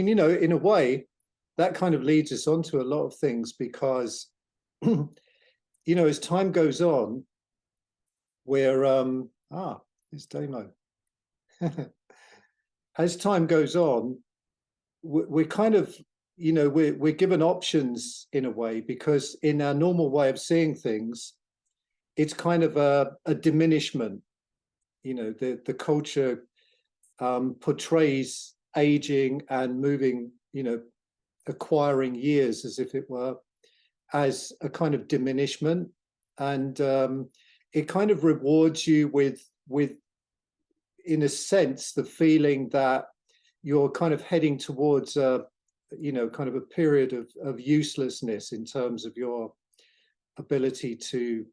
mean, in a way, that kind of leads us on to a lot of things because, as time goes on, we're, it's Damo. As time goes on, we're kind of, we're given options in a way, because in our normal way of seeing things, it's kind of a diminishment. The culture portrays aging and moving, acquiring years as if it were, as a kind of diminishment, and it kind of rewards you with, in a sense, the feeling that you're kind of heading towards kind of a period of uselessness in terms of your ability to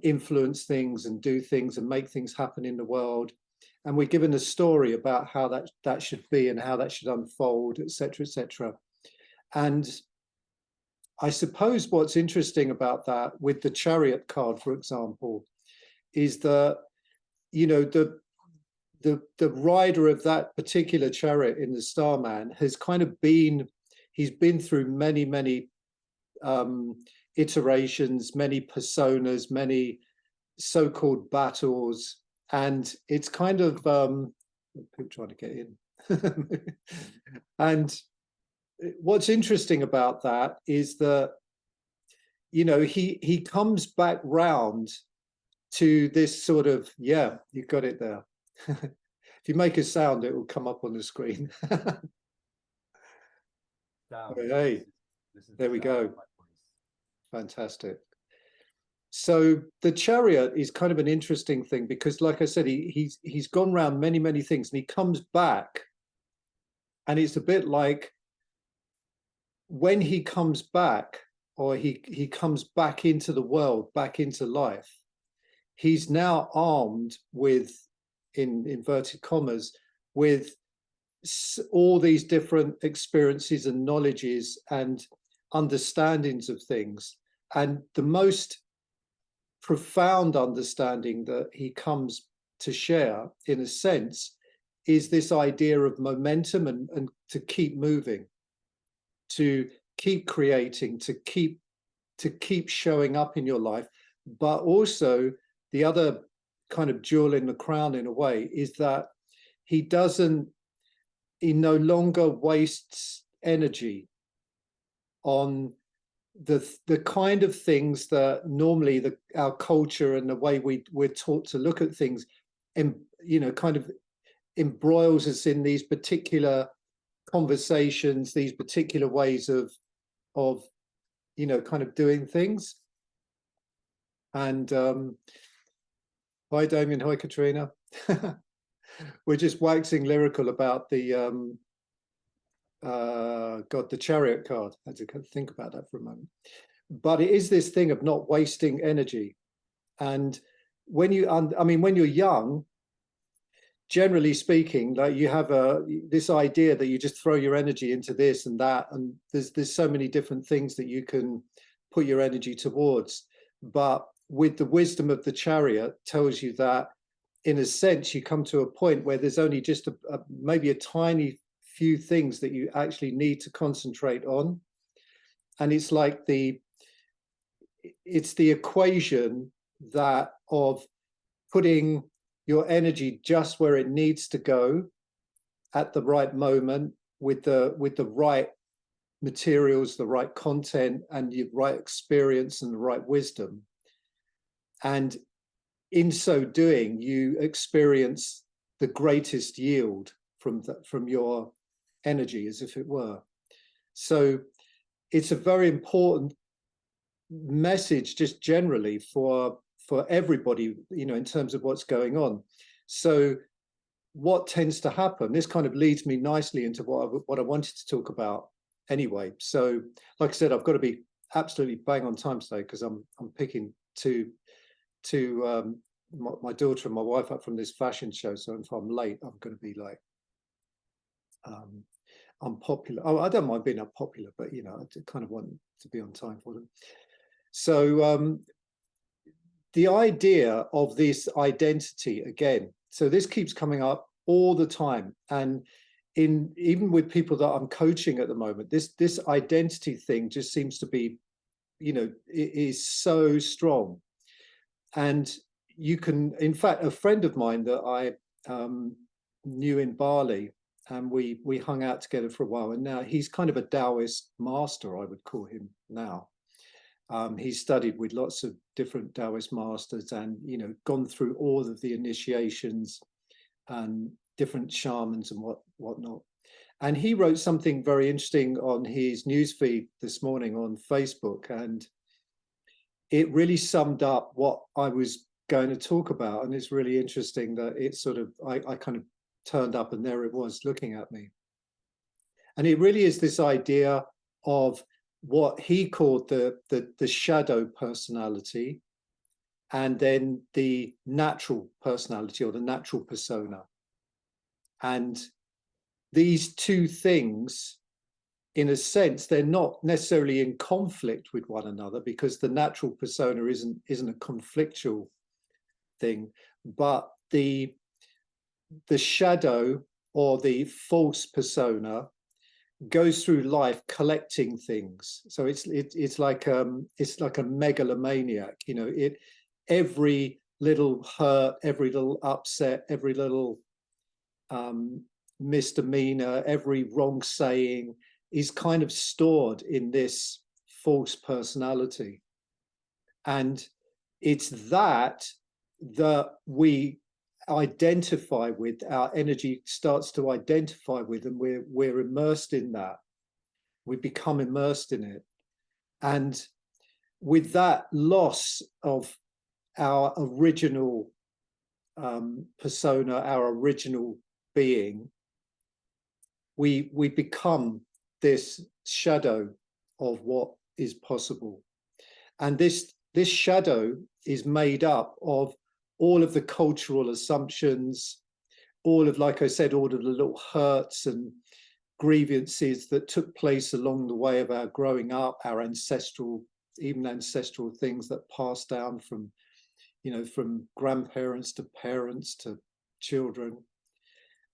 influence things and do things and make things happen in the world. And we're given a story about how that should be and how that should unfold, etc., etc. And I suppose what's interesting about that, with the Chariot card, for example, is that, the rider of that particular chariot in the Starman has kind of he's been through many, many iterations, many personas, many so-called battles, and it's kind of trying to get in. And what's interesting about that is that, he comes back round to this sort of, yeah, you got it there. If you make a sound, it will come up on the screen. Hey, there we go. Fantastic. So the Chariot is kind of an interesting thing because, like I said, he's gone around many, many things, and he comes back, and it's a bit like when he comes back, or he comes back into the world, back into life, he's now armed with, in inverted commas, with all these different experiences and knowledges and understandings of things. And the most profound understanding that he comes to share, in a sense, is this idea of momentum and to keep moving, to keep creating, to keep showing up in your life. But also the other kind of jewel in the crown, in a way, is that he no longer wastes energy on the kind of things that normally our culture and the way we're taught to look at things, and kind of embroils us in these particular conversations, these particular ways of kind of doing things. And hi Damien, hi Katrina. We're just waxing lyrical about the the Chariot card. I had to think about that for a moment. But it is this thing of not wasting energy. And when when you're young, generally speaking, like, you have this idea that you just throw your energy into this and that, and there's so many different things that you can put your energy towards. But with the wisdom of the Chariot, tells you that, in a sense, you come to a point where there's only just maybe a tiny few things that you actually need to concentrate on. And it's like it's the equation that of putting your energy just where it needs to go at the right moment, with the right materials, the right content, and the right experience and the right wisdom. And in so doing, you experience the greatest yield from your energy, as if it were. So it's a very important message, just generally for everybody, in terms of what's going on. So what tends to happen, this kind of leads me nicely into what I wanted to talk about anyway. So like I said, I've got to be absolutely bang on time today, because I'm picking my daughter and my wife up from this fashion show. So if I'm late, I'm going to be like unpopular. Oh, I don't mind being unpopular, but I kind of want to be on time for them. So the idea of this identity, again, so this keeps coming up all the time, and even with people that I'm coaching at the moment, this identity thing just seems to be, it is so strong. And you can, in fact, a friend of mine that I knew in Bali, and we hung out together for a while, and now he's kind of a Taoist master, I would call him now. He's studied with lots of different Taoist masters, and gone through all of the initiations and different shamans and whatnot. And he wrote something very interesting on his newsfeed this morning on Facebook, and it really summed up what I was going to talk about. And it's really interesting that it sort of, I kind of turned up and there it was looking at me. And it really is this idea of what he called the shadow personality, and then the natural personality, or the natural persona. And these two things, in a sense, they're not necessarily in conflict with one another, because the natural persona isn't a conflictual thing, but the shadow, or the false persona, goes through life collecting things. So it's like a megalomaniac. Every little hurt, every little upset, every little misdemeanor, every wrong saying is kind of stored in this false personality. And it's that we identify with, our energy starts to identify with, and we're immersed in that. We become immersed in it. And with that loss of our original persona, our original being, we become this shadow of what is possible. And this shadow is made up of all of the cultural assumptions, all of, like I said, all of the little hurts and grievances that took place along the way of our growing up, our ancestral things that passed down from grandparents to parents to children.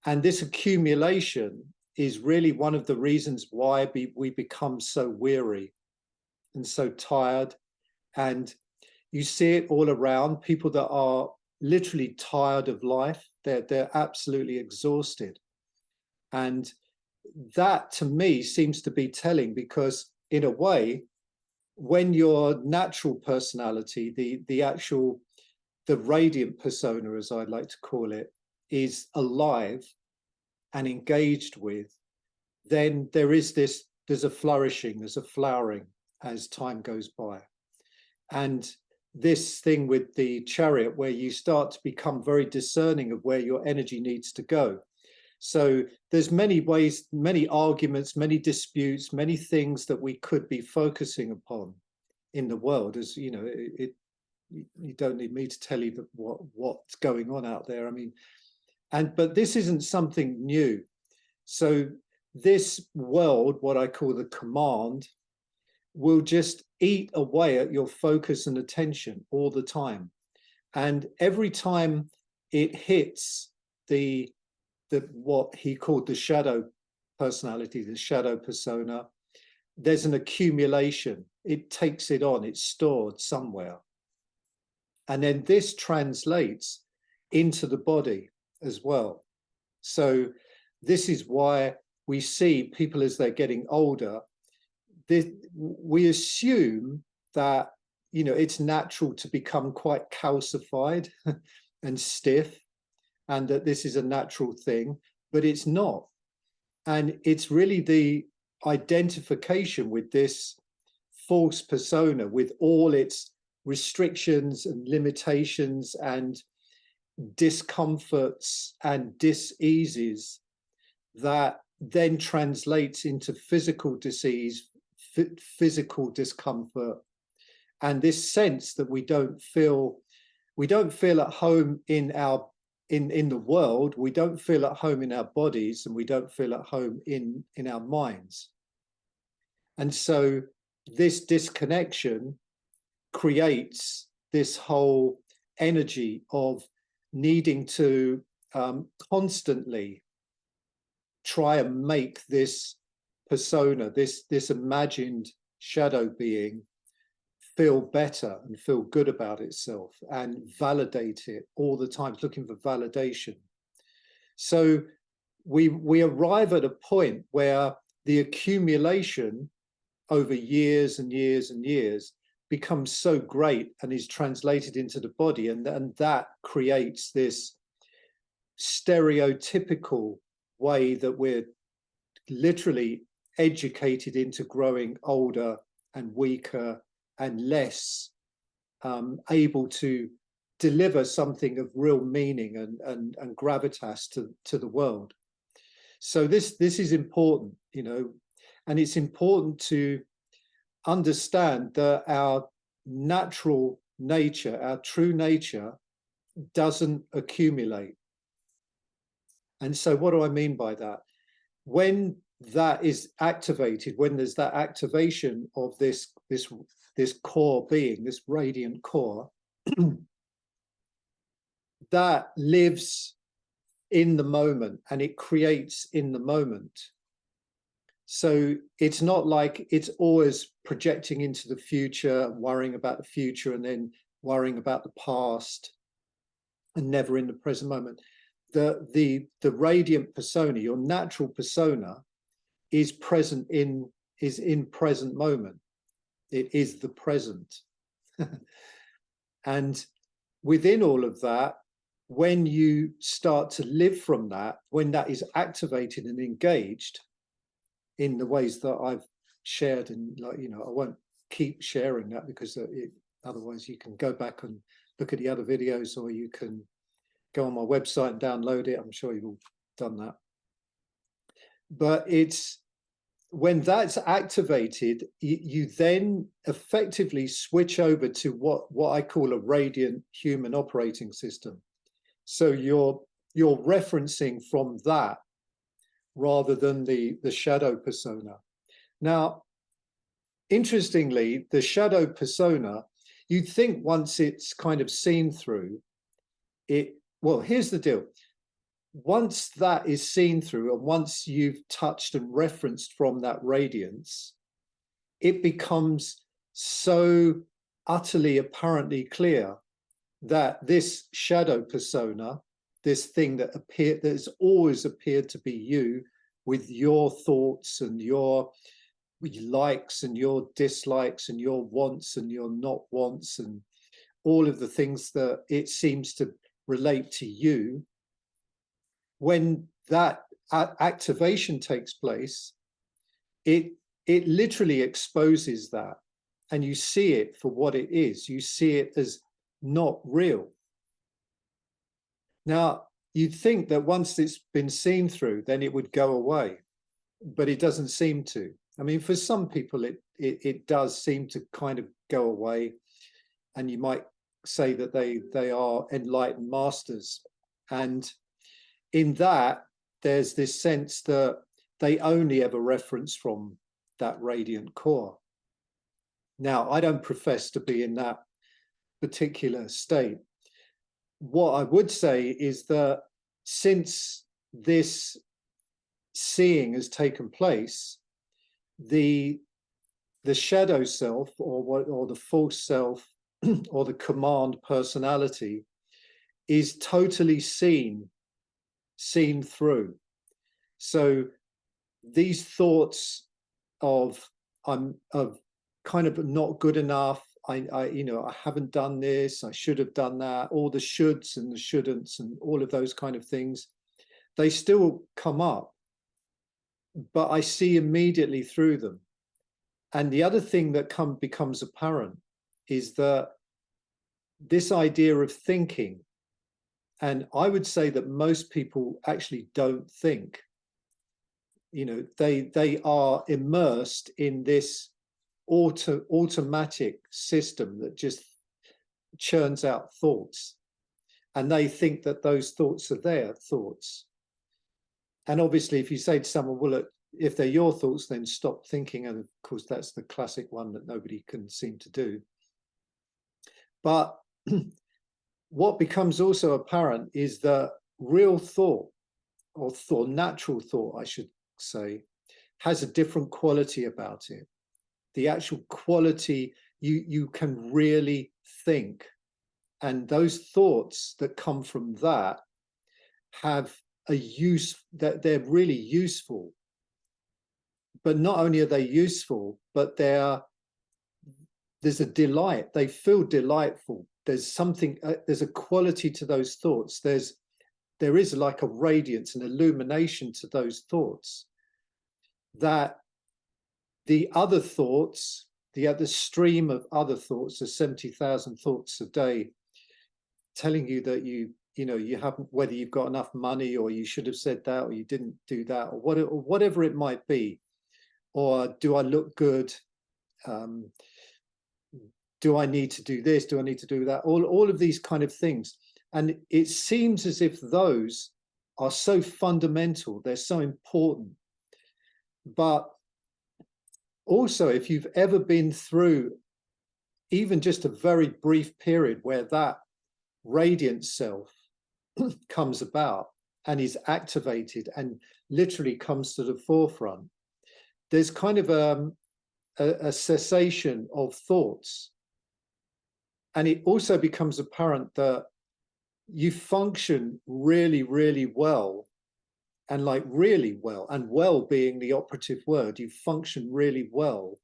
And this accumulation is really one of the reasons why we become so weary and so tired. And you see it all around, people that are literally tired of life. They're absolutely exhausted. And that, to me, seems to be telling, because in a way, when your natural personality, the radiant persona, as I'd like to call it, is alive and engaged with, then there's a flourishing, there's a flowering as time goes by. And this thing with the chariot, where you start to become very discerning of where your energy needs to go. So there's many ways, many arguments, many disputes, many things that we could be focusing upon in the world. As you know, you don't need me to tell you that what's going on out there. I mean, but this isn't something new. So this world, what I call the command, will just eat away at your focus and attention all the time. And every time it hits what he called the shadow personality, the shadow persona, there's an accumulation. It takes it on, it's stored somewhere. And then this translates into the body as well. So this is why we see people, as they're getting older, we assume that it's natural to become quite calcified and stiff, and that this is a natural thing, but it's not. And it's really the identification with this false persona, with all its restrictions and limitations and discomforts and dis-eases, that then translates into physical disease, physical discomfort, and this sense that we don't feel at home in the world, we don't feel at home in our bodies, and we don't feel at home in our minds. And so this disconnection creates this whole energy of needing to constantly try and make this persona, this imagined shadow being, feel better and feel good about itself and validate it all the time, looking for validation. So we arrive at a point where the accumulation over years and years and years becomes so great and is translated into the body, and that creates this stereotypical way that we're literally educated into growing older and weaker and less able to deliver something of real meaning and gravitas to the world. So this is important, you know, and it's important to understand that our natural nature, our true nature, doesn't accumulate. And so what do I mean by that? When that is activated, when there's that activation of this core being, this radiant core, that lives in the moment and it creates in the moment. So it's not like it's always projecting into the future, worrying about the future, and then worrying about the past, and never in the present moment. The radiant persona, your natural persona, is in present moment. It is the present. And within all of that, when you start to live from that, when that is activated and engaged in the ways that I've shared, and, like, you know, I won't keep sharing that because otherwise you can go back and look at the other videos, or you can go on my website and download it. I'm sure you've all done that. But it's when that's activated, you then effectively switch over to what I call a radiant human operating system. So you're referencing from that rather than the shadow persona. Now, interestingly, the shadow persona, you'd think once it's kind of seen through it, well, here's the deal. Once that is seen through, and once you've touched and referenced from that radiance, it becomes so utterly apparently clear that this shadow persona, this thing that has always appeared to be you, with your thoughts and your likes and your dislikes and your wants and your not wants and all of the things that it seems to relate to you, when that activation takes place, it literally exposes that, and you see it for what it is. You see it as not real. Now, you'd think that once it's been seen through, then it would go away, but it doesn't seem to. I mean, for some people, it does seem to kind of go away, and you might say that they are enlightened masters. And in that, there's this sense that they only ever reference from that radiant core. Now, I don't profess to be in that particular state. What I would say is that since this seeing has taken place, the shadow self, or the false self, or the command personality, is totally seen through. So these thoughts of kind of not good enough, I haven't done this, I should have done that, all the shoulds and the shouldn'ts and all of those kind of things, they still come up, but I see immediately through them. And the other thing that becomes apparent is that this idea of thinking, and I would say that most people actually don't think, you know, they are immersed in this automatic system that just churns out thoughts, and they think that those thoughts are their thoughts. And obviously, if you say to someone, well, look, if they're your thoughts, then stop thinking, and of course that's the classic one that nobody can seem to do. But what becomes also apparent is that real thought, or thought, natural thought, I should say, has a different quality about it. The actual quality, you can really think. And those thoughts that come from that have a use, that they're really useful. But not only are they useful, but there's a delight. They feel delightful. There's something, there's a quality to those thoughts. There is like a radiance, an illumination to those thoughts that the other thoughts, the other stream of other thoughts, the 70,000 thoughts a day, telling you that you haven't, whether you've got enough money, or you should have said that, or you didn't do that, or whatever it might be, or do I look good? Do I need to do this? Do I need to do that? All of these kind of things. And it seems as if those are so fundamental, they're so important. But also, if you've ever been through even just a very brief period where that radiant self comes about and is activated and literally comes to the forefront, there's kind of a cessation of thoughts. And it also becomes apparent that you function really, really well, and like really well, and well being the operative word, you function really well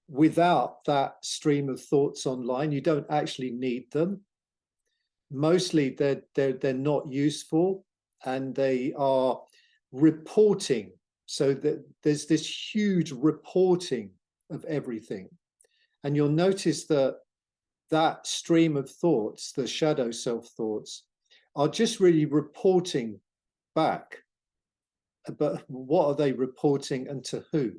without that stream of thoughts online. You don't actually need them. Mostly they're not useful, and they are reporting. So that there's this huge reporting of everything. And you'll notice that that stream of thoughts, the shadow self thoughts, are just really reporting back. But what are they reporting, and to who?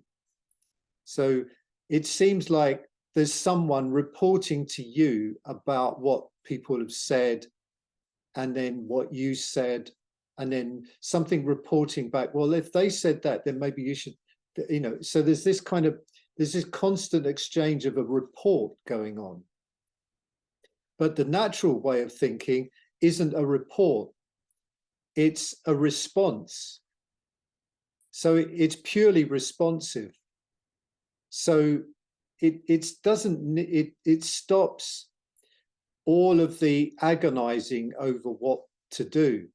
So it seems like there's someone reporting to you about what people have said, and then what you said, and then something reporting back. Well, if they said that, then maybe you should, so there's this constant exchange of a report going on. But the natural way of thinking isn't a report, it's a response. So it's purely responsive. So it stops all of the agonizing over what to do.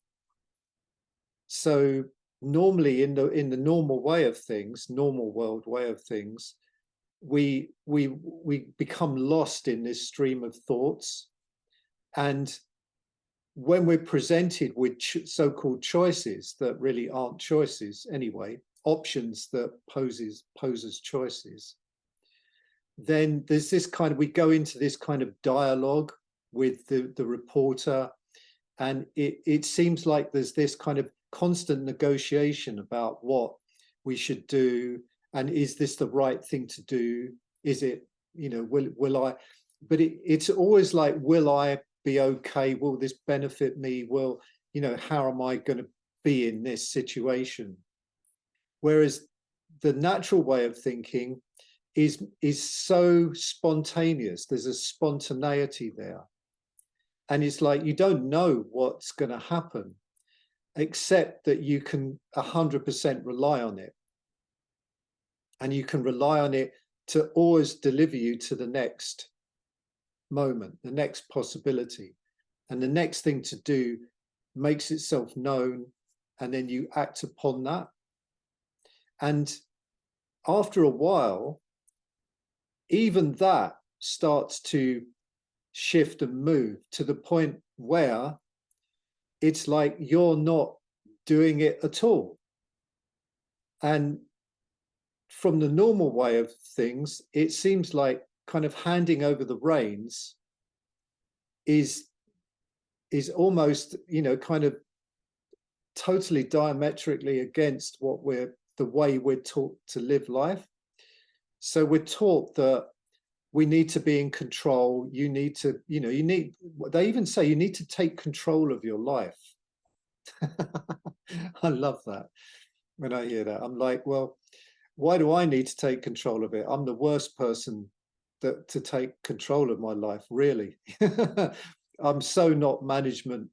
So normally in the normal way of things, normal world way of things, we become lost in this stream of thoughts. And when we're presented with so-called choices that really aren't choices anyway, options that poses choices, then there's this kind of, we go into this kind of dialogue with the reporter, and it seems like there's this kind of constant negotiation about what we should do, and is this the right thing to do? Is it, will I? But it's always like, will I be okay? Will this benefit me? Will, how am I going to be in this situation? Whereas the natural way of thinking is so spontaneous. There's a spontaneity there. And it's like, you don't know what's going to happen, except that you can 100% rely on it. And you can rely on it to always deliver you to the next moment, the next possibility. And the next thing to do makes itself known, and then you act upon that. And after a while, even that starts to shift and move to the point where it's like you're not doing it at all. And from the normal way of things, it seems like kind of handing over the reins is almost, kind of totally diametrically against the way we're taught to live life. So we're taught that we need to be in control. You need to, they even say you need to take control of your life. I love that. When I hear that, I'm like, well, why do I need to take control of it? I'm the worst person to take control of my life, really. I'm so not management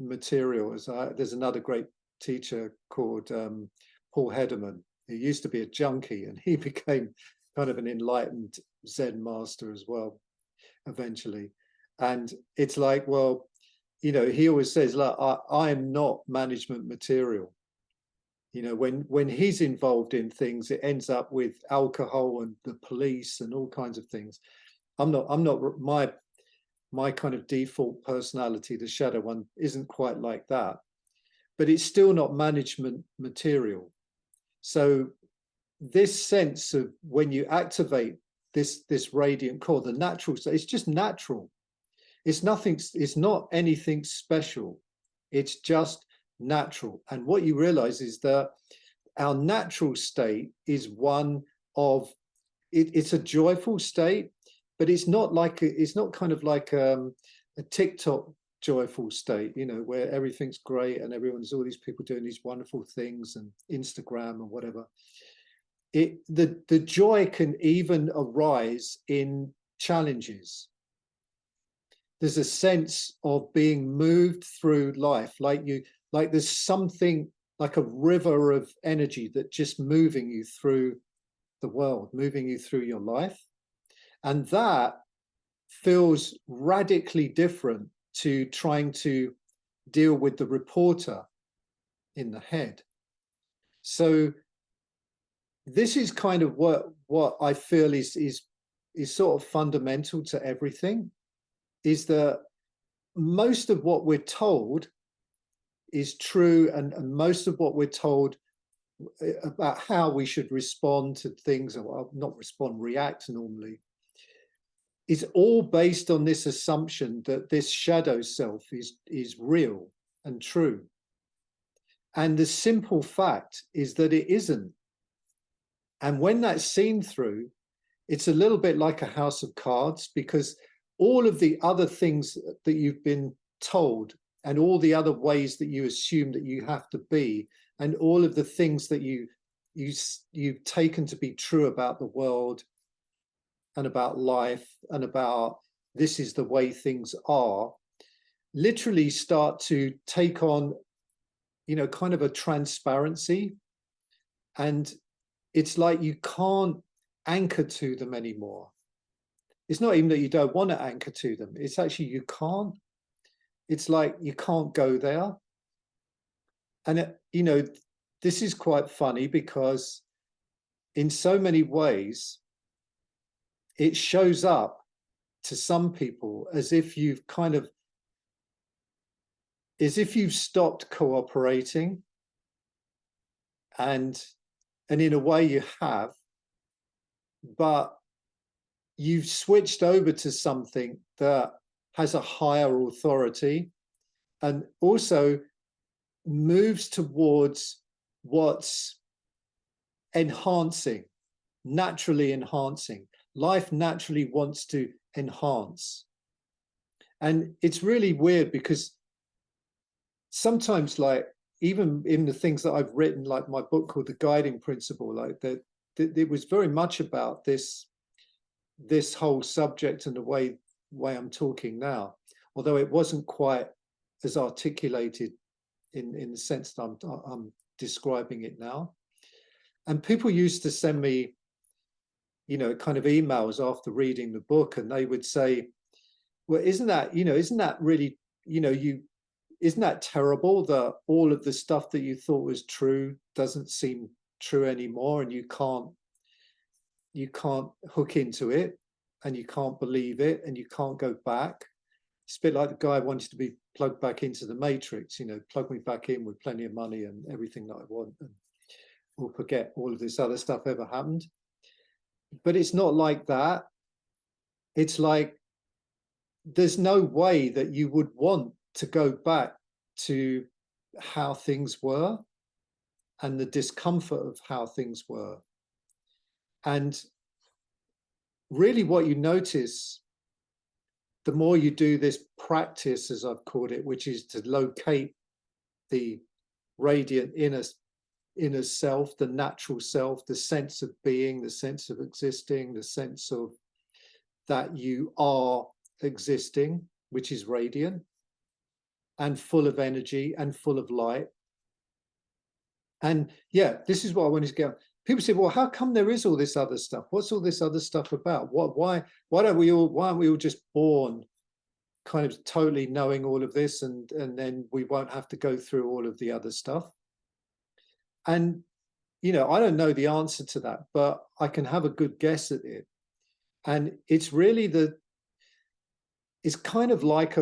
material. There's another great teacher called Paul Hederman, who used to be a junkie, and he became kind of an enlightened Zen master as well, eventually. And it's like, well, you know, he always says, look, I am not management material. You know, when he's involved in things, it ends up with alcohol and the police and all kinds of things. I'm not my kind of default personality, the shadow one, isn't quite like that, but it's still not management material. So this sense of when you activate this radiant core, the natural, it's just natural. It's nothing, it's not anything special. It's just natural. And what you realize is that our natural state is one of, it's a joyful state, but it's not like, it's not kind of like a TikTok joyful state, you know, where everything's great and everyone's, all these people doing these wonderful things and Instagram and whatever. The joy can even arise in challenges. There's a sense of being moved through life, like there's something like a river of energy that just moving you through the world, moving you through your life. And that feels radically different to trying to deal with the reporter in the head. So this is kind of what I feel is sort of fundamental to everything, is that most of what we're told is true, and most of what we're told about how we should respond to things, or not respond, react normally, is all based on this assumption that this shadow self is real and true. And the simple fact is that it isn't. And when that's seen through, it's a little bit like a house of cards, because all of the other things that you've been told and all the other ways that you assume that you have to be, and all of the things that you've taken to be true about the world and about life and about this is the way things are, literally start to take on, you know, kind of a transparency. And it's like you can't anchor to them anymore. It's not even that you don't want to anchor to them. It's actually you can't. It's like you can't go there. And, you know, this is quite funny because in so many ways, it shows up to some people as if you've kind of, as if you've stopped cooperating. And in a way you have, but you've switched over to something that has a higher authority and also moves towards what's enhancing, naturally enhancing. Life naturally wants to enhance. And it's really weird because sometimes, like, even in the things that I've written, like my book called The Guiding Principle, like that it was very much about this whole subject and the way I'm talking now, although it wasn't quite as articulated in the sense that I'm describing it now. And people used to send me, you know, kind of emails after reading the book, and they would say, well, isn't that really, you know, isn't that terrible that all of the stuff that you thought was true doesn't seem true anymore, and you can't hook into it, and you can't believe it, and you can't go back. It's a bit like the guy wanted to be plugged back into the matrix, you know, plug me back in with plenty of money and everything that I want, and we'll forget all of this other stuff ever happened. But it's not like that. It's like there's no way that you would want to go back to how things were and the discomfort of how things were. And really what you notice, the more you do this practice, as I've called it, which is to locate the radiant inner self, the natural self, the sense of being, the sense of existing, the sense of that you are existing, which is radiant and full of energy and full of light. And yeah, this is what I wanted to get. People say, well, how come there is all this other stuff? What's all this other stuff about? Why aren't we all just born kind of totally knowing all of this, and then we won't have to go through all of the other stuff? And you know, I don't know the answer to that, but I can have a good guess at it. And it's really it's kind of like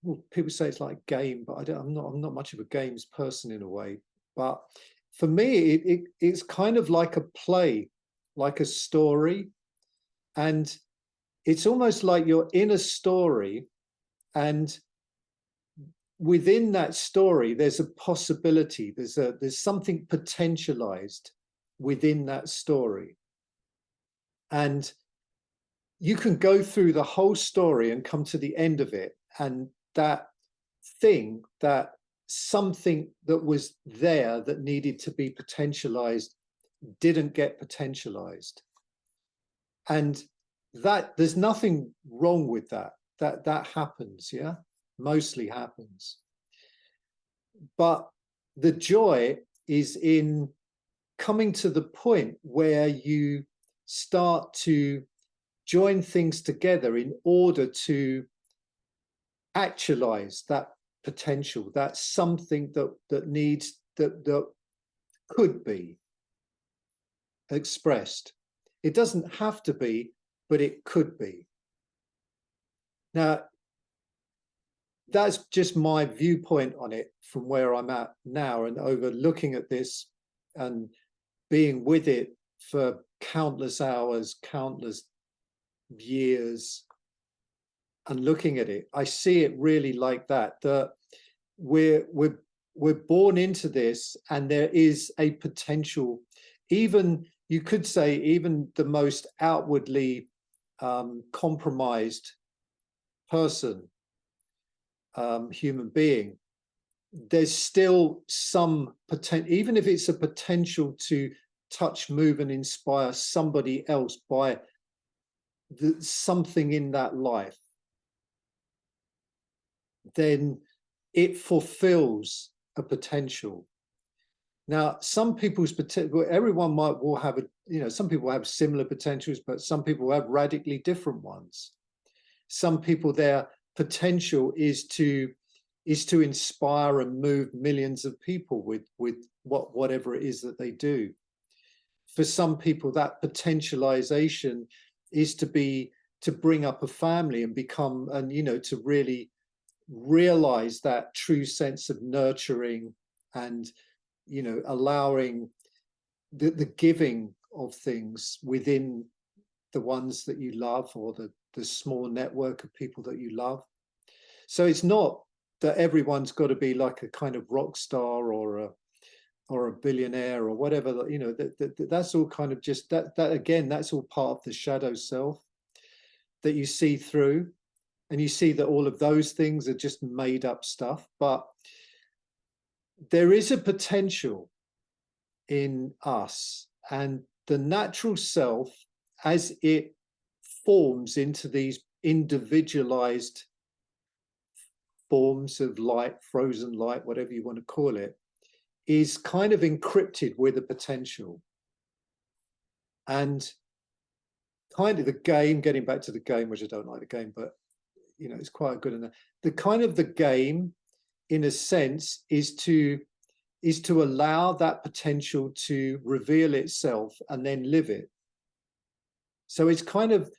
well, people say it's like a game, but I'm not much of a games person in a way. But for me, it's kind of like a play, like a story. And it's almost like you're in a story, and within that story, there's a possibility, there's something potentialized within that story. And you can go through the whole story and come to the end of it, and that thing, that something that was there that needed to be potentialized didn't get potentialized. And that there's nothing wrong with that happens, yeah, mostly happens. But the joy is in coming to the point where you start to join things together in order to actualize that potential, that's something that needs, that could be expressed. It doesn't have to be, but it could be. Now, that's just my viewpoint on it from where I'm at now, and over looking at this and being with it for countless hours, countless years, and looking at it, I see it really like that, that we're born into this, and there is a potential. Even, you could say, even the most outwardly compromised person, human being, there's still some potential, even if it's a potential to touch, move, and inspire somebody else by something in that life, then it fulfills a potential. Now, some people's potential, everyone will have a, you know, some people have similar potentials, but some people have radically different ones. Some people, their potential is to inspire and move millions of people with whatever it is that they do. For some people, that potentialization is to bring up a family and become, and you know, to really realize that true sense of nurturing, and you know, allowing the giving of things within the ones that you love, or the small network of people that you love. So it's not that everyone's got to be like a kind of rock star or a billionaire or whatever, you know, that's all kind of just that again, that's all part of the shadow self that you see through, and you see that all of those things are just made up stuff. But there is a potential in us, and the natural self, as it forms into these individualized forms of light, frozen light, whatever you want to call it, is kind of encrypted with a potential. And kind of the game, getting back to the game, which I don't like the game, but you know, it's quite good enough. The kind of the game, in a sense, is to allow that potential to reveal itself and then live it. So it's kind of,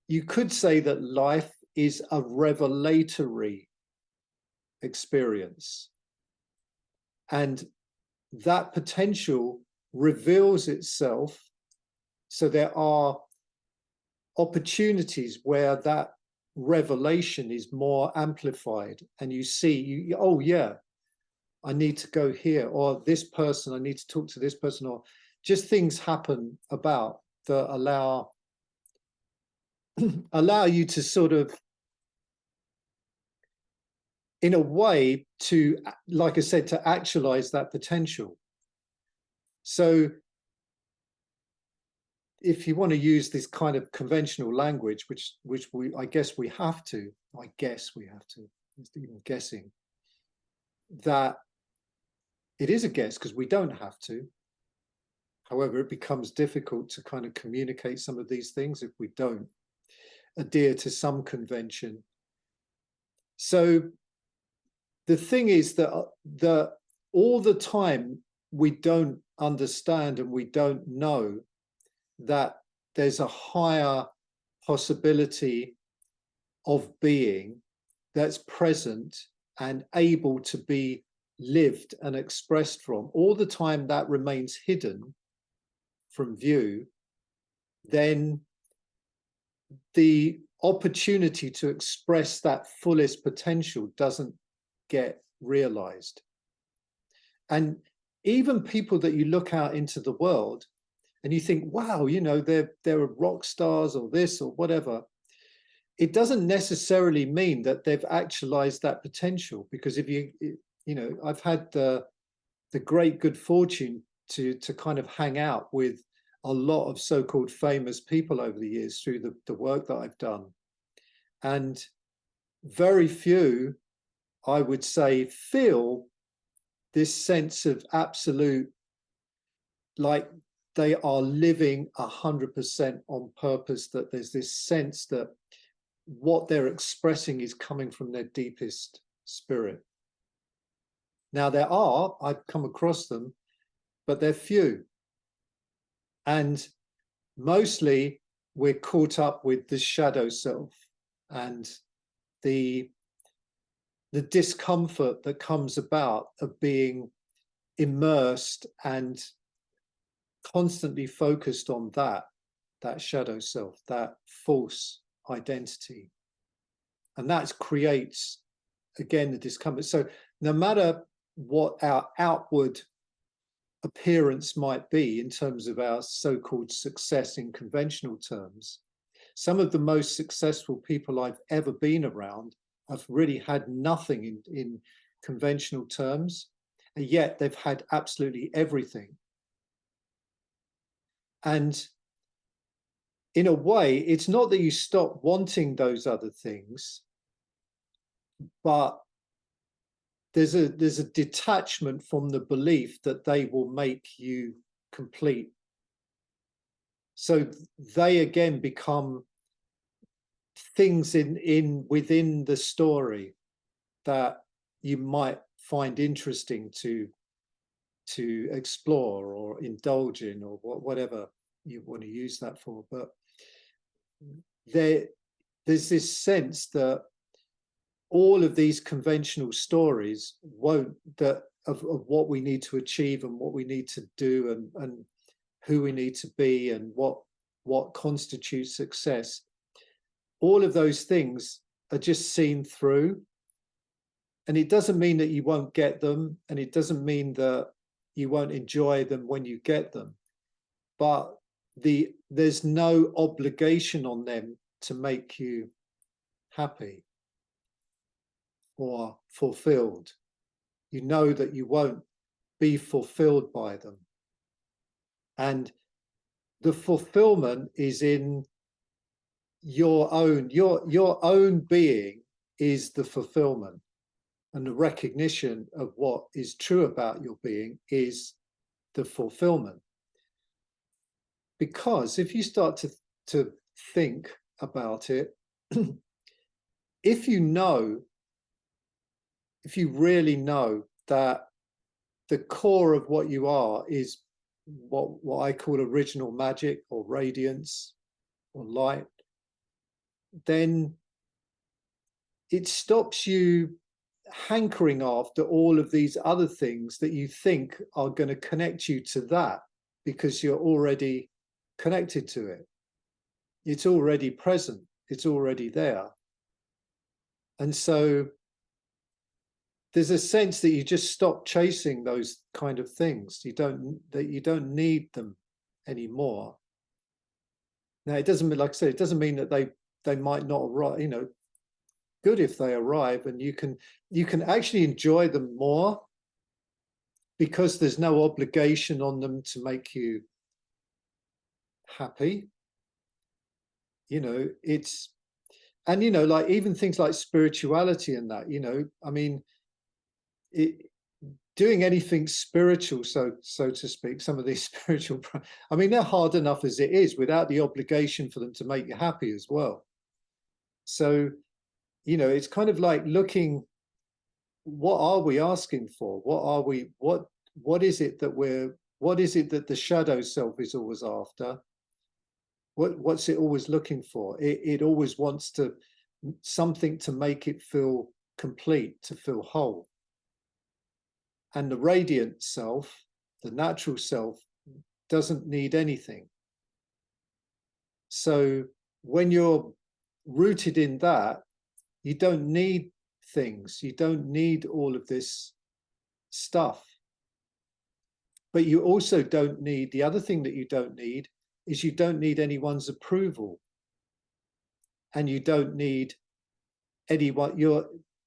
you could say that life is a revelatory experience, and that potential reveals itself. So there are opportunities where that revelation is more amplified, and you see, oh yeah, I need to go here, or this person, I need to talk to this person, or just things happen about that allow you to sort of, in a way, to, like I said, to actualize that potential. So if you want to use this kind of conventional language, which I guess we have to, it's even guessing, that It is a guess because we don't have to. However, it becomes difficult to kind of communicate some of these things if we don't adhere to some convention. So the thing is that all the time we don't understand and we don't know that there's a higher possibility of being that's present and able to be lived and expressed from. All the time that remains hidden from view, then the opportunity to express that fullest potential doesn't get realized. And even people that you look out into the world and you think, wow, you know, they're rock stars or this or whatever, it doesn't necessarily mean that they've actualized that potential. Because if you know, I've had the great good fortune to kind of hang out with a lot of so-called famous people over the years through the work that I've done. And very few, I would say, feel this sense of absolute, like they are living 100% on purpose, that there's this sense that what they're expressing is coming from their deepest spirit. Now, I've come across them, but they're few. And mostly we're caught up with the shadow self and the discomfort that comes about of being immersed and constantly focused on that shadow self, that false identity. And that creates, again, the discomfort. So no matter what our outward appearance might be in terms of our so-called success in conventional terms, some of the most successful people I've ever been around have really had nothing in conventional terms, and yet they've had absolutely everything. And in a way, it's not that you stop wanting those other things, but there's a detachment from the belief that they will make you complete. So they again become things within the story that you might find interesting to explore or indulge in, or whatever you want to use that for. But there's this sense that all of these conventional stories of what we need to achieve and what we need to do and who we need to be and what constitutes success, all of those things are just seen through. And it doesn't mean that you won't get them, and it doesn't mean that you won't enjoy them when you get them, but there's no obligation on them to make you happy or fulfilled. You know that you won't be fulfilled by them. And the fulfillment is in your own being is the fulfillment. And the recognition of what is true about your being is the fulfillment. Because if you start to think about it, if you really know that the core of what you are is what I call original magic or radiance or light, then it stops you hankering after all of these other things that you think are going to connect you to that, because you're already connected to it. It's already present. It's already there. And so there's a sense that you just stop chasing those kind of things. You don't need them anymore. Now, it doesn't mean, like I said, it doesn't mean that they might not arrive. You know, good if they arrive, and you can actually enjoy them more because there's no obligation on them to make you happy. You know, and you know, like even things like spirituality and that, you know, I mean, doing anything spiritual, so to speak, some of these spiritual, I mean, they're hard enough as it is without the obligation for them to make you happy as well. So, you know, it's kind of like looking, what are we asking for? What is it that the shadow self is always after? What's it always looking for? It always wants something to make it feel complete, to feel whole. And the radiant self, the natural self, doesn't need anything. So when you're rooted in that, you don't need things. You don't need all of this stuff. But you also don't need, the other thing that you don't need is you don't need anyone's approval. And you don't need anyone,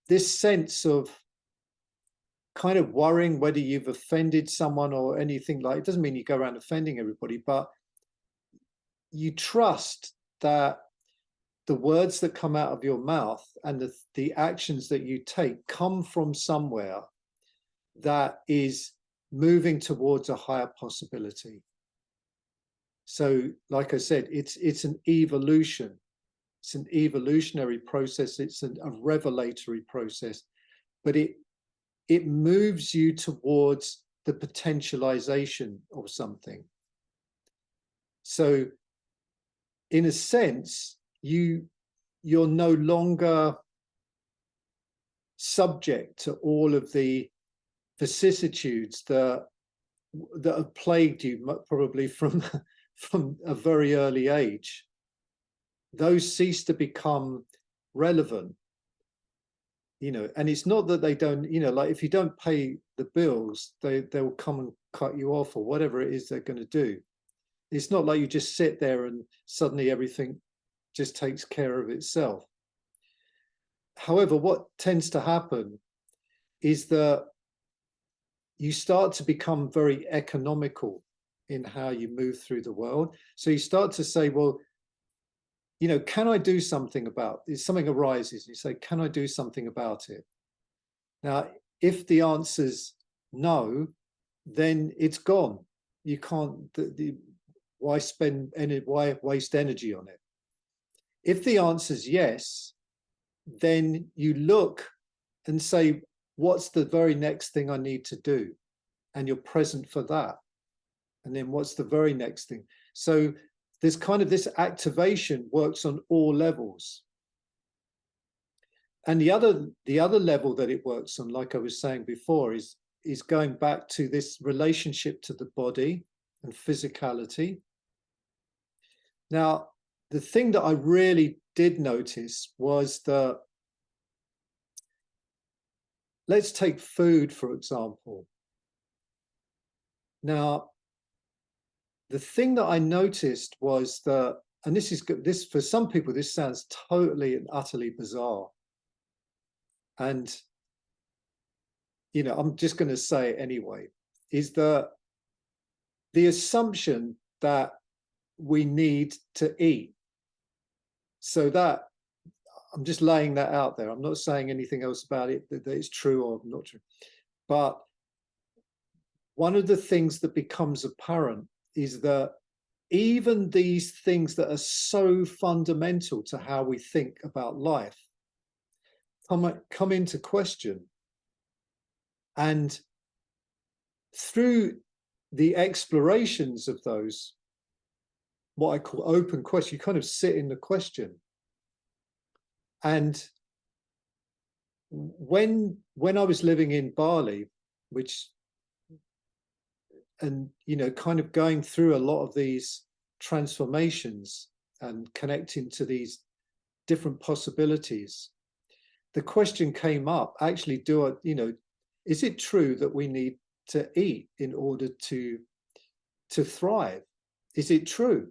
this sense of kind of worrying whether you've offended someone or anything like, it doesn't mean you go around offending everybody, but you trust that the words that come out of your mouth and the actions that you take come from somewhere that is moving towards a higher possibility. So, like I said, it's an evolution. It's an evolutionary process. It's a revelatory process, but it moves you towards the potentialization of something. So, in a sense, you're no longer subject to all of the vicissitudes that have plagued you probably from a very early age. Those cease to become relevant, you know. And it's not that they don't, you know, like if you don't pay the bills, they'll come and cut you off or whatever it is they're going to do. It's not like you just sit there and suddenly everything just takes care of itself. However, what tends to happen is that you start to become very economical in how you move through the world. So you start to say, well, you know, can I do something about it? Something arises, you say, can I do something about it? Now, if the answer's no, then it's gone. You can't, why waste energy on it? If the answer's yes, then you look and say, what's the very next thing I need to do? And you're present for that. And then what's the very next thing? So there's kind of this activation works on all levels. And the other level that it works on, like I was saying before, is going back to this relationship to the body and physicality. Now, the thing that I really did notice was that, let's take food, for example. Now, the thing that I noticed was that, and this for some people, this sounds totally and utterly bizarre. And, you know, I'm just going to say it anyway, is that the assumption that we need to eat. So that, I'm just laying that out there. I'm not saying anything else about it that is true or not true. But one of the things that becomes apparent is that even these things that are so fundamental to how we think about life come into question. And through the explorations of those, what I call open question, you kind of sit in the question. And when I was living in Bali, and, you know, kind of going through a lot of these transformations and connecting to these different possibilities, the question came up, actually, is it true that we need to eat in order to thrive? Is it true?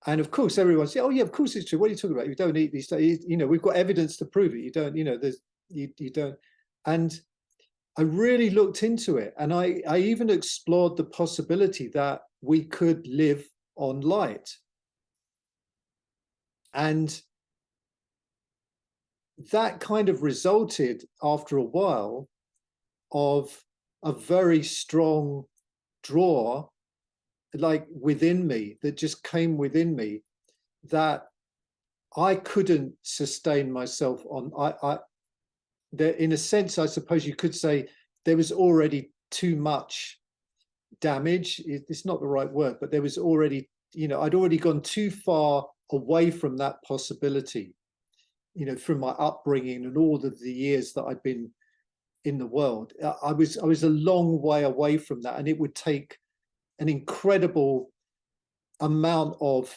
And of course, everyone says, oh yeah, of course it's true. What are you talking about? You don't eat these, you know, we've got evidence to prove it. You don't, you know, you don't. And I really looked into it, and I even explored the possibility that we could live on light. And that kind of resulted, after a while, of a very strong draw, like within me, that just came within me, that I couldn't sustain myself on. There, in a sense, I suppose you could say there was already too much damage. It's not the right word, but there was already, I'd already gone too far away from that possibility, from my upbringing and all of the years that I'd been in the world. I was a long way away from that, and it would take an incredible amount of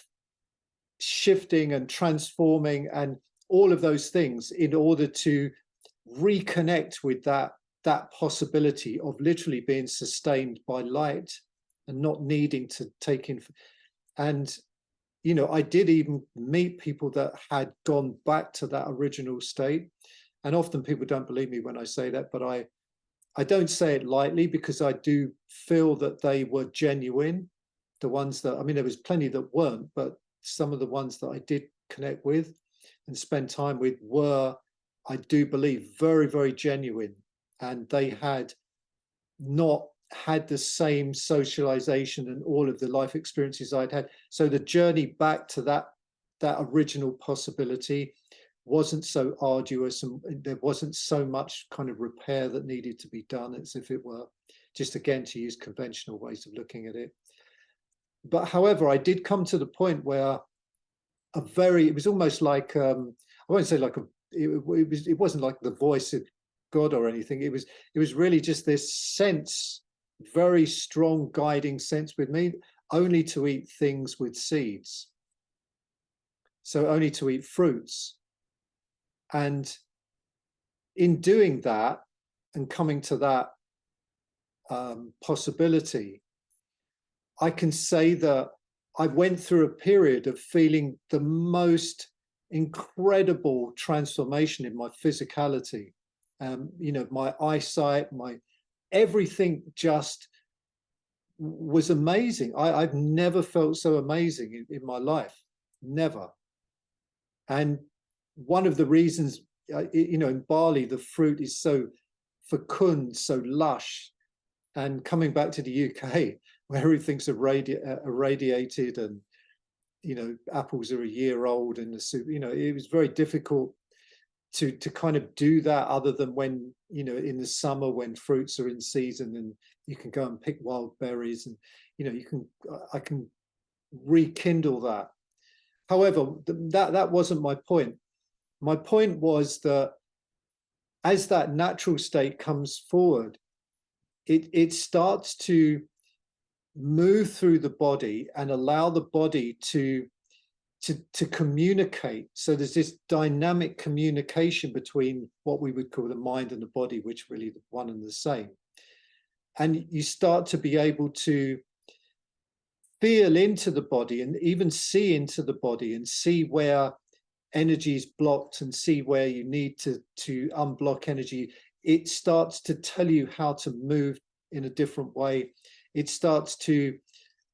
shifting and transforming and all of those things in order to reconnect with that possibility of literally being sustained by light and not needing to take in. And I did even meet people that had gone back to that original state, and often people don't believe me when I say that, but I don't say it lightly, because I do feel that they were genuine. The ones that, I mean, there was plenty that weren't, but some of the ones that I did connect with and spend time with were, I do believe, very, very genuine. And they had not had the same socialization and all of the life experiences I'd had. So the journey back to that original possibility wasn't so arduous, and there wasn't so much kind of repair that needed to be done, as if it were, just again, to use conventional ways of looking at it. But however, I did come to the point where it was almost like, I won't say like it wasn't like the voice of God or anything. It was really just this sense, very strong guiding sense with me, only to eat things with seeds. So only to eat fruits. And in doing that and coming to that possibility, I can say that I went through a period of feeling the most incredible transformation in my physicality. My eyesight, my everything just was amazing. I've never felt so amazing in my life, never. And one of the reasons, in Bali, the fruit is so fecund, so lush. And coming back to the UK, where everything's irradiated, and apples are a year old, and the soup, it was very difficult to kind of do that, other than when, in the summer when fruits are in season and you can go and pick wild berries, and I can rekindle that. However, that wasn't my point. My point was that as that natural state comes forward, it starts to move through the body and allow the body to communicate. So there's this dynamic communication between what we would call the mind and the body, which really are one and the same. And you start to be able to feel into the body and even see into the body and see where energy is blocked and see where you need to unblock energy. It starts to tell you how to move in a different way. It starts to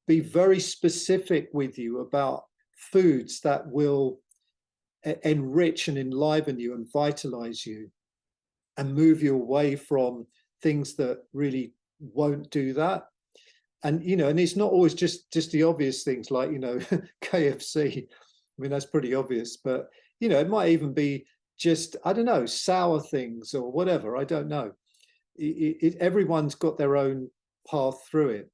be very specific with you about foods that will enrich and enliven you and vitalize you, and move you away from things that really won't do that. And and it's not always just the obvious things like KFC. I mean, that's pretty obvious, but it might even be just, I don't know, sour things or whatever. I don't know. Everyone's got their own path through it.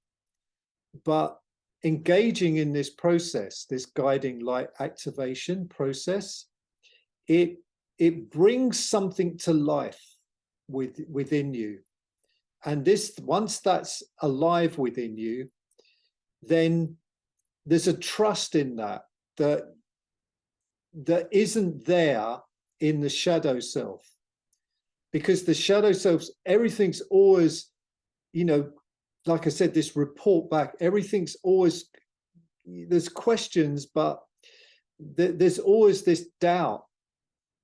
But engaging in this process, this guiding light activation process, it brings something to life within you. And once that's alive within you, then there's a trust in that isn't there in the shadow self. Because the shadow self, everything's always, like I said, this report back, everything's always, there's questions, but there's always this doubt,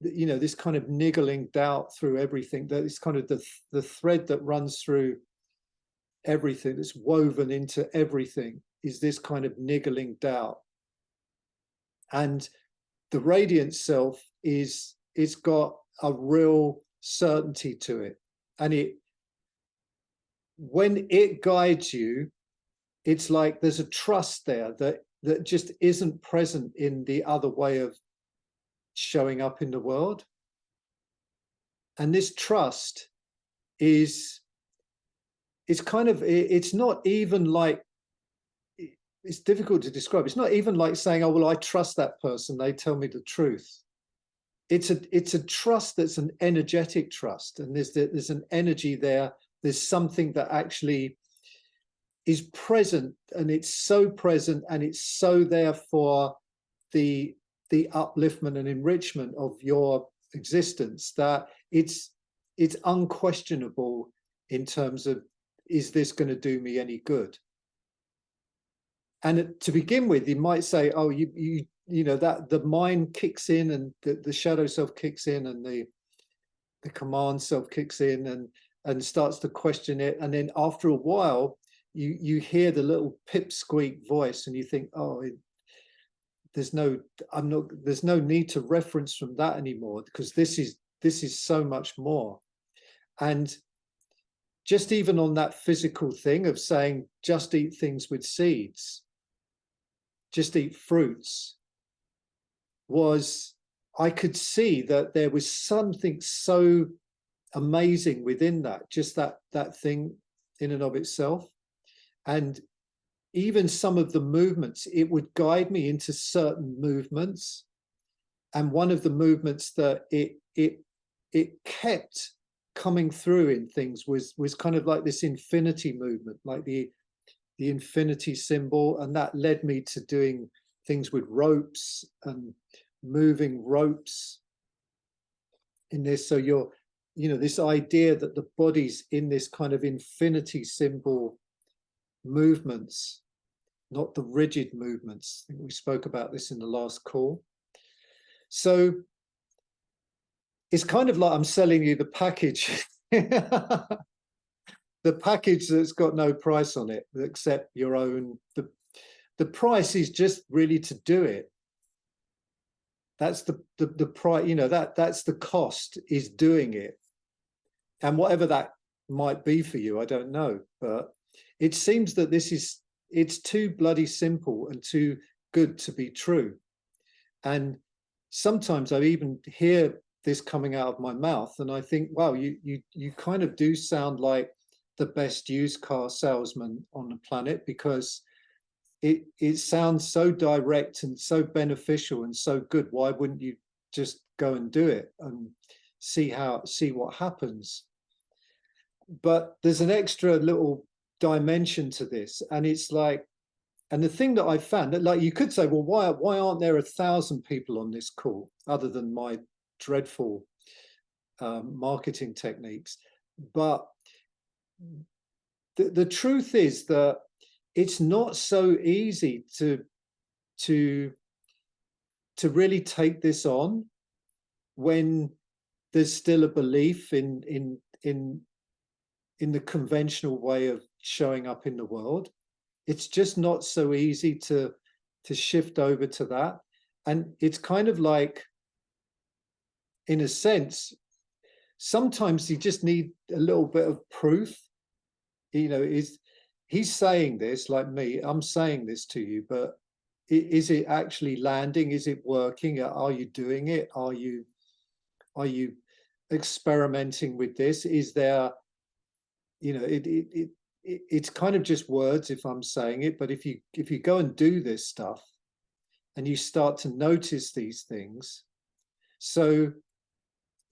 this kind of niggling doubt through everything. That is kind of the thread that runs through everything, that's woven into everything, is this kind of niggling doubt. And the radiant self it's got a real certainty to it, and when it guides you, it's like there's a trust there that just isn't present in the other way of showing up in the world. And this trust is, it's kind of, it's not even like, it's difficult to describe. It's not even like saying, oh, well, I trust that person, they tell me the truth. It's a trust that's an energetic trust, and there's an energy there. There's something that actually is present, and it's so present, and it's so there for the upliftment and enrichment of your existence, that it's unquestionable in terms of, is this going to do me any good? And to begin with, you might say, oh, you know, that the mind kicks in, and the shadow self kicks in, and the command self kicks in, and starts to question it. And then after a while, you hear the little pipsqueak voice, and you think, oh, there's no need to reference from that anymore, because this is so much more. And just even on that physical thing of saying, just eat things with seeds, just eat fruits, was, I could see that there was something so amazing within that, just that thing in and of itself. And even some of the movements, it would guide me into certain movements. And one of the movements that it kept coming through in things was kind of like this infinity movement, like the infinity symbol. And that led me to doing things with ropes and moving ropes in this. So you know, this idea that the body's in this kind of infinity symbol movements, not the rigid movements. I think we spoke about this in the last call. So it's kind of like I'm selling you the package, the package that's got no price on it except your own. The price is just really to do it. That's the price, you know, that's the cost, is doing it. And whatever that might be for you, I don't know. But it seems that it's too bloody simple and too good to be true. And sometimes I even hear this coming out of my mouth, and I think, wow, you kind of do sound like the best used car salesman on the planet, because it sounds so direct and so beneficial and so good. Why wouldn't you just go and do it and see what happens? But there's an extra little dimension to this, and it's like, and the thing that I found, that, like, you could say, well, why aren't there 1,000 people on this call, other than my dreadful marketing techniques? But the truth is that it's not so easy to really take this on when there's still a belief in the conventional way of showing up in the world. It's just not so easy to shift over to that. And it's kind of like, in a sense, sometimes you just need a little bit of proof. You know, he's saying this like me, I'm saying this to you, but is it actually landing? Is it working? Are you doing it? Are you experimenting with this? Is there, you know, it's kind of just words if I'm saying it, but if you go and do this stuff and you start to notice these things, so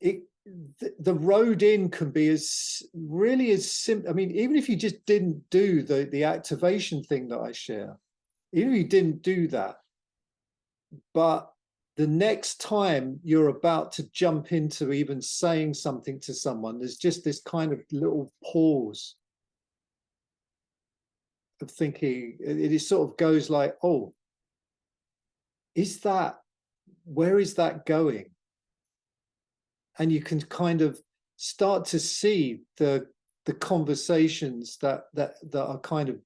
the road in can be as simple. I mean, even if you just didn't do the activation thing that I share, even if you didn't do that, but the next time you're about to jump into even saying something to someone, there's just this kind of little pause of thinking. It sort of goes like, oh, where is that going? And you can kind of start to see the conversations that are kind of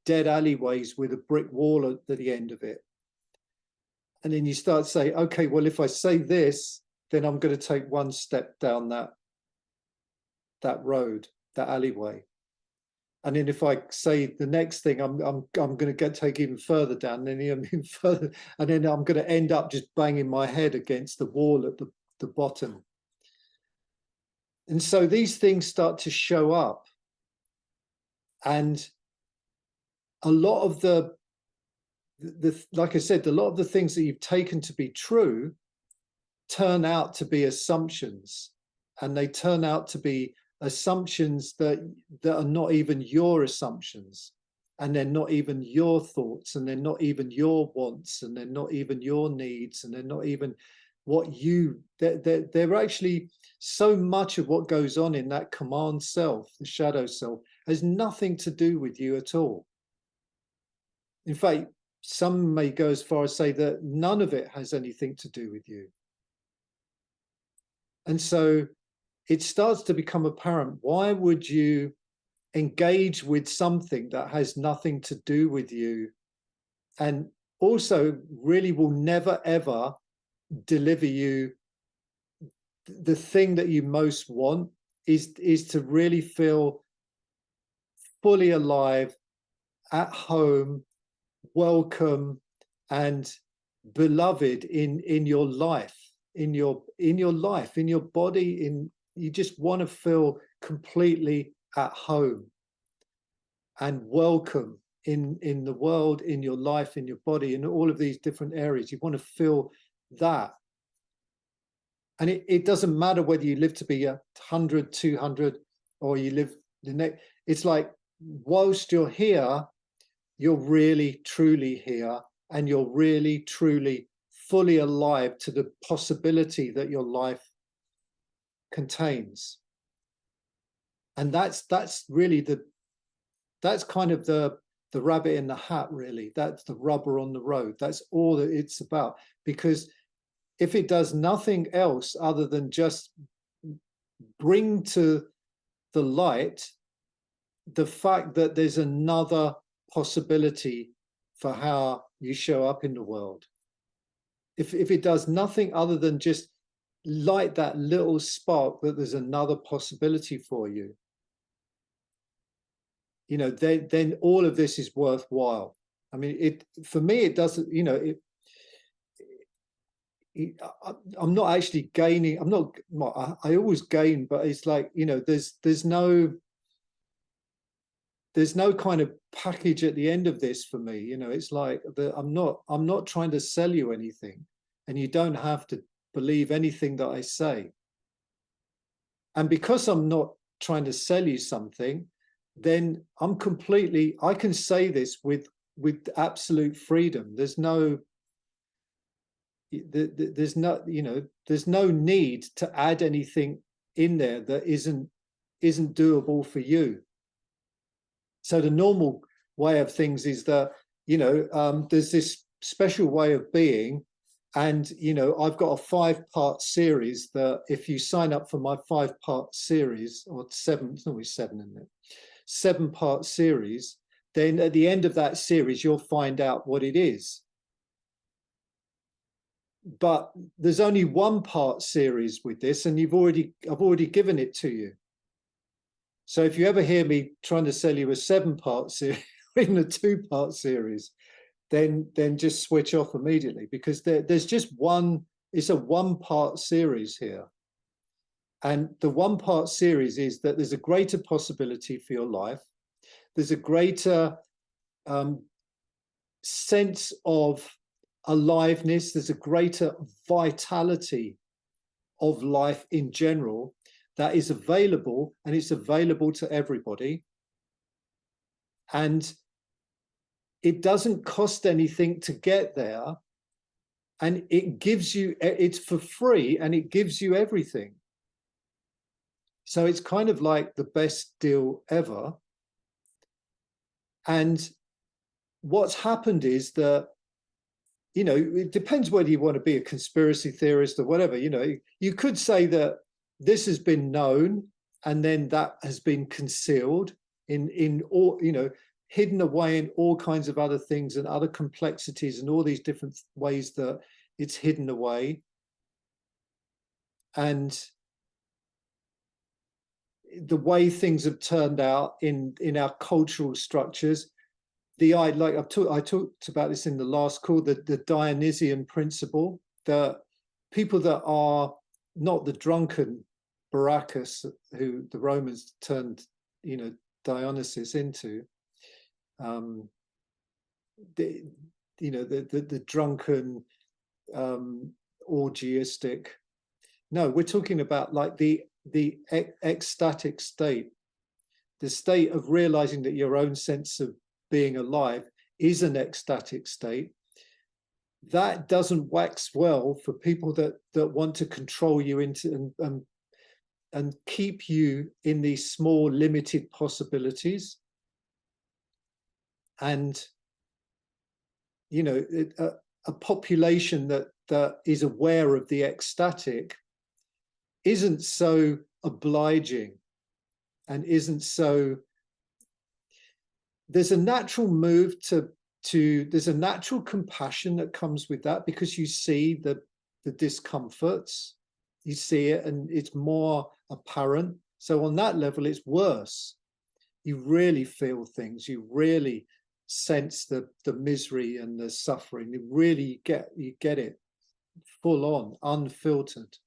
dead alleyways with a brick wall at the end of it. And then you start to say, okay, well, if I say this, then I'm going to take one step down that road, that alleyway. And then if I say the next thing, I'm going to take even further down, and then even further, and then I'm going to end up just banging my head against the wall at the bottom. And so these things start to show up, and a lot of the like I said, a lot of the things that you've taken to be true turn out to be assumptions, and they turn out to be assumptions that are not even your assumptions, and they're not even your thoughts, and they're not even your wants, and they're not even your needs, and they're not even what you, they're actually, so much of what goes on in that command self, the shadow self, has nothing to do with you at all. In fact, some may go as far as say that none of it has anything to do with you. And so it starts to become apparent, why would you engage with something that has nothing to do with you, and also really will never ever deliver you the thing that you most want, is to really feel fully alive, at home, welcome, and beloved in your life, in your life, in your body. You just want to feel completely at home and welcome in the world, in your life, in your body, in all of these different areas. You want to feel that. And it doesn't matter whether you live to be 100, 200, or you live the next. It's like, whilst you're here, you're really, truly here, and you're really, truly, fully alive to the possibility that your life contains. And that's really that's kind of the rabbit in the hat, really. That's the rubber on the road. That's all that it's about. Because if it does nothing else other than just bring to the light the fact that there's another possibility for how you show up in the world, if it does nothing other than just light that little spark that there's another possibility for you, you know, then all of this is worthwhile. I mean, for me, it doesn't, you know, I'm not actually gaining. I always gain, but it's like, you know, there's no kind of package at the end of this for me. You know, it's like I'm not trying to sell you anything, and you don't have to believe anything that I say. And because I'm not trying to sell you something, then I can say this with absolute freedom. There's no, you know, there's no need to add anything in there that isn't doable for you. So the normal way of things is that, you know, there's this special way of being, and, you know, I've got a 5-part series that if you sign up for my 5-part series, or 7, it's normally 7, isn't it? 7-part series, then at the end of that series, you'll find out what it is. But there's only 1-part series with this, and I've already given it to you. So if you ever hear me trying to sell you a 7-part series in a 2-part series, then just switch off immediately, because there's just one. It's a 1-part series here, and the 1-part series is that there's a greater possibility for your life. There's a greater sense of aliveness. There's a greater vitality of life in general that is available, and it's available to everybody. And it doesn't cost anything to get there, and it gives you, it's for free, and it gives you everything. So it's kind of like the best deal ever. And what's happened is that, you know, it depends whether you want to be a conspiracy theorist or whatever. You know, you could say that this has been known, and then that has been concealed in all, you know, hidden away in all kinds of other things and other complexities and all these different ways that it's hidden away. And the way things have turned out in our cultural structures. Like I talked about this in the last call, the Dionysian principle, that people that are not the drunken Bacchus who the Romans turned, Dionysus into, the drunken, orgiastic. No, we're talking about like the ecstatic state, the state of realizing that your own sense of being alive is an ecstatic state. That doesn't wax well for people that want to control you into and keep you in these small limited possibilities. And a population that is aware of the ecstatic isn't so obliging and isn't so. There's a natural move to there's a natural compassion that comes with that, because you see the discomforts, you see it, and it's more apparent. So on that level, it's worse. You really feel things. You really sense the misery and the suffering. You get it full on, unfiltered.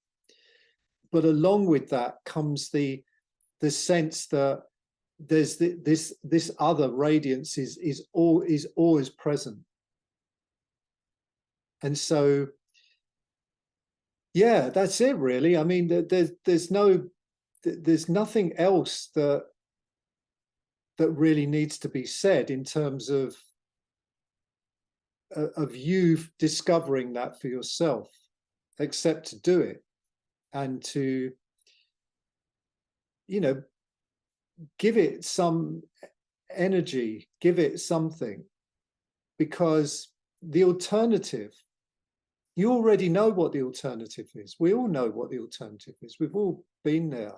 But along with that comes the sense that there's this other radiance is always present. And so, yeah, that's it really. I mean, there's nothing else that really needs to be said in terms of you discovering that for yourself, except to do it and to, give it some energy, give it something, because the alternative, you already know what the alternative is. We all know what the alternative is. We've all been there.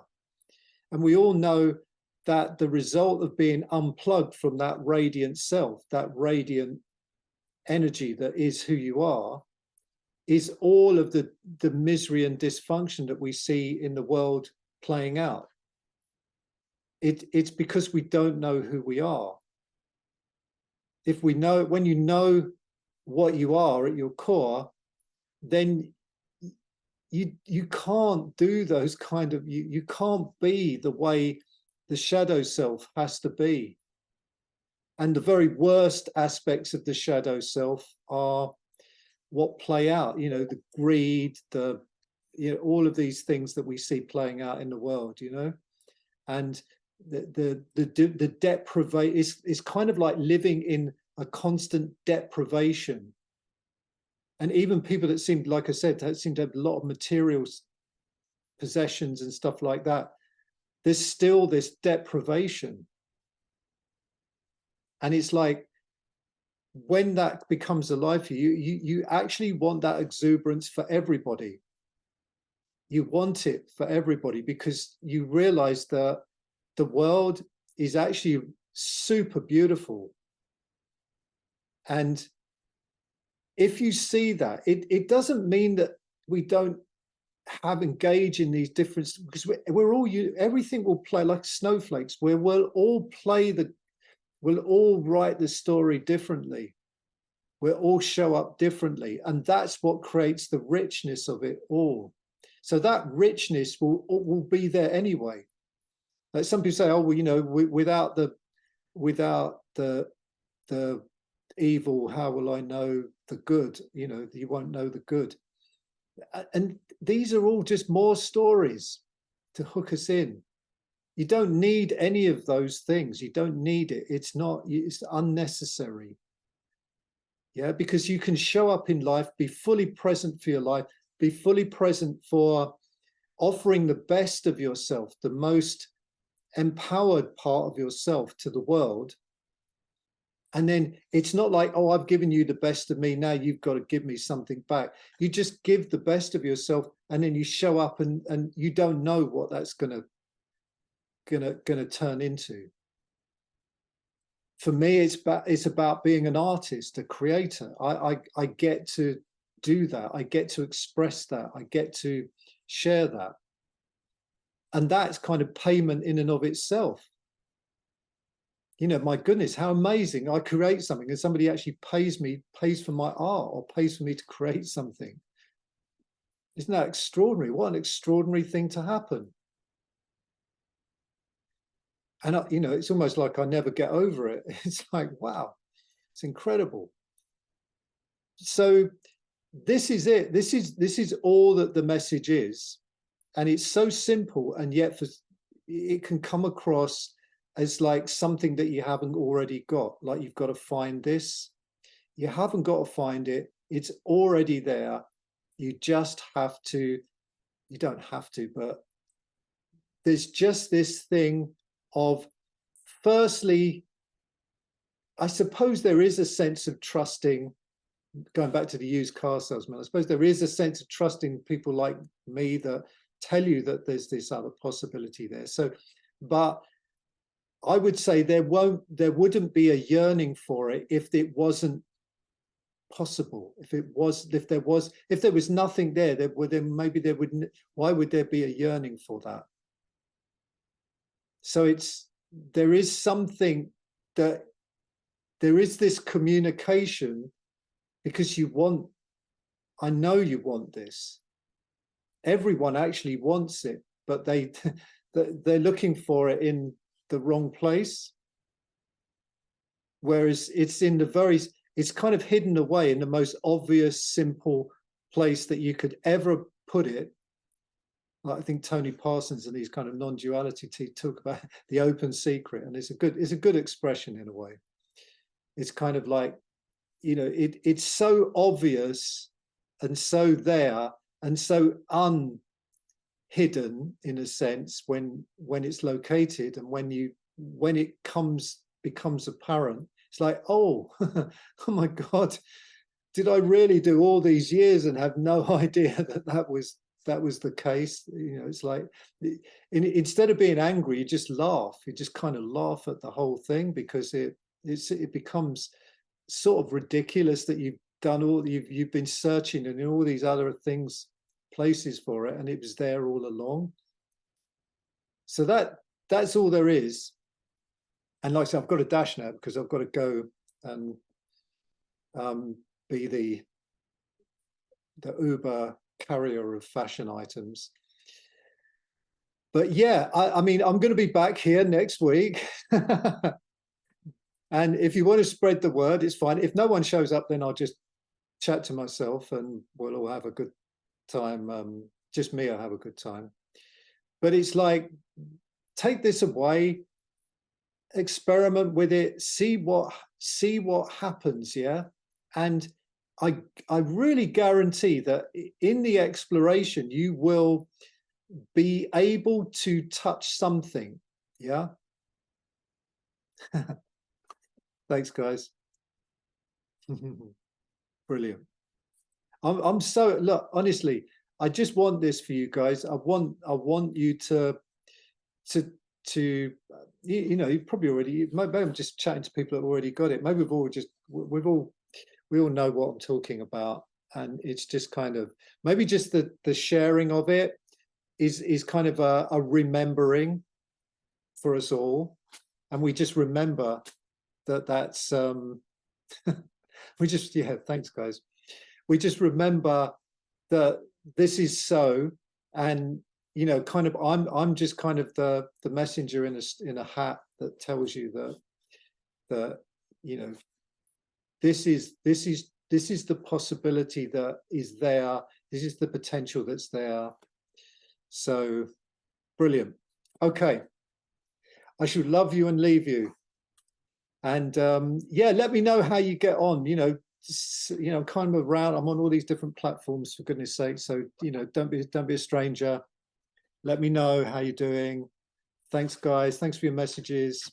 And we all know that the result of being unplugged from that radiant self, that radiant energy that is who you are, is all of the misery and dysfunction that we see in the world playing out. It's because we don't know who we are. If we know, when you know what you are at your core, then you can't do those kind of, you can't be the way the shadow self has to be. And the very worst aspects of the shadow self are what play out, the greed, all of these things that we see playing out in the world, and the deprivation is kind of like living in a constant deprivation. And even people that seem, like I said, that seem to have a lot of material possessions and stuff like that, there's still this deprivation. And it's like, when that becomes alive for you, you actually want that exuberance for everybody. You want it for everybody, because you realize that the world is actually super beautiful. And if you see that, it doesn't mean that we don't engage in these different, because we're all, everything will play like snowflakes, where we'll all write the story differently. We'll all show up differently. And that's what creates the richness of it all. So that richness will be there anyway. Like some people say, oh, well, without the evil, how will I know the good? You won't know the good. And these are all just more stories to hook us in. You don't need any of those things. You don't need it. It's unnecessary. Yeah, because you can show up in life, be fully present for your life, be fully present for offering the best of yourself, the most empowered part of yourself to the world. And then it's not like, oh, I've given you the best of me, now you've got to give me something back. You just give the best of yourself, and then you show up, and you don't know what that's gonna turn into. For me, it's about being an artist, a creator. I get to do that. I get to express that. I get to share that. And that's kind of payment in and of itself. You know, my goodness, how amazing. I create something and somebody actually pays for my art, or pays for me to create something. Isn't that extraordinary? What an extraordinary thing to happen. And, you know, it's almost like I never get over it. It's like, wow, it's incredible. So this is it. This is all that the message is. And it's so simple, and yet it can come across as like something that you haven't already got. Like, you've got to find this. You haven't got to find it. It's already there. You just have to, you don't have to, but there's just this thing of, firstly, I suppose there is a sense of trusting, going back to the used car salesman, I suppose there is a sense of trusting people like me that tell you that there's this other possibility there. So, but I would say there wouldn't be a yearning for it if it wasn't possible. If there was nothing there, maybe there wouldn't. Why would there be a yearning for that? So there is something, that there is this communication, because you want, I know you want this. Everyone actually wants it, but they're looking for it in the wrong place. Whereas it's kind of hidden away in the most obvious, simple place that you could ever put it. Like, I think Tony Parsons and these kind of non-duality talk about the open secret, and it's a good expression in a way. It's kind of like, you know, it's so obvious and so there and so unhidden in a sense when it's located, and when it becomes apparent, it's like, oh, oh my God, did I really do all these years and have no idea that was the case? You know, it's like, instead of being angry, you just laugh. You just kind of laugh at the whole thing, because it becomes sort of ridiculous that you've been searching and in all these other places for it, and it was there all along. So that's all there is. And like I said, I've got to dash now because I've got to go and be the Uber carrier of fashion items. But yeah, I mean, I'm going to be back here next week. And if you want to spread the word, it's fine. If no one shows up, then I'll just chat to myself and we'll all have a good time. Just me, I'll have a good time. But it's like, take this away, experiment with it, see what happens, yeah? And I really guarantee that in the exploration, you will be able to touch something, yeah? Thanks, guys. Brilliant. I'm so, look, honestly, I just want this for you guys. I want you to you know, you probably already, maybe I'm just chatting to people that already got it. Maybe we all know what I'm talking about, and it's just kind of, maybe just the sharing of it is kind of a remembering for us all, and we just remember that's we just, yeah, thanks guys, we just remember that this is so, and you know, kind of, I'm just kind of the messenger in a hat that tells you that you know, this is the possibility that is there. This is the potential that's there. So brilliant. Okay, I should love you and leave you. And yeah, let me know how you get on. You know, kind of around. I'm on all these different platforms, for goodness sake. So you know, don't be a stranger. Let me know how you're doing. Thanks, guys. Thanks for your messages.